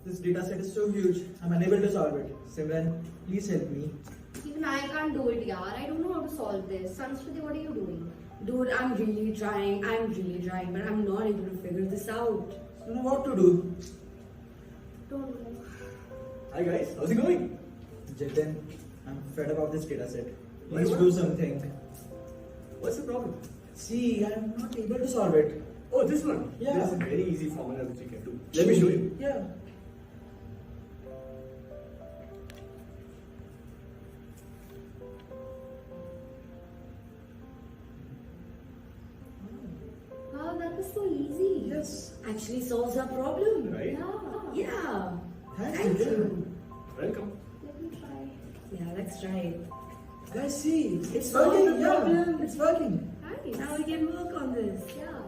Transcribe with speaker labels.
Speaker 1: This data set is so huge. I'm unable to solve it. Simran, please help me.
Speaker 2: Even I can't do it, yaar. I don't know how to solve this. Sanskruti, what are you doing?
Speaker 3: Dude, I'm really trying, but I'm not able to figure this out.
Speaker 1: I don't know what to do.
Speaker 2: Don't know.
Speaker 4: Hi guys, how's it going?
Speaker 1: Jitin, I'm fed up of this data set.
Speaker 4: Why
Speaker 1: Please
Speaker 4: what?
Speaker 1: do something.
Speaker 4: What's the problem?
Speaker 1: See, I'm not able to solve it.
Speaker 4: Oh, this one.
Speaker 1: Yeah.
Speaker 4: There's a very easy formula which you can do. Let me show you.
Speaker 1: Yeah.
Speaker 2: Wow, that was so easy.
Speaker 1: Yes.
Speaker 3: Actually solves our problem.
Speaker 4: Right?
Speaker 2: Yeah.
Speaker 3: Yeah.
Speaker 1: Thank
Speaker 3: Thank
Speaker 1: you.
Speaker 3: you.
Speaker 4: Welcome.
Speaker 2: Let me try.
Speaker 3: Yeah, let's try it.
Speaker 1: Guys, see,
Speaker 3: It's
Speaker 1: working.
Speaker 3: solved the
Speaker 1: Yeah,
Speaker 3: problem.
Speaker 1: it's working.
Speaker 2: Nice.
Speaker 3: Now we can work on this.
Speaker 2: Yeah.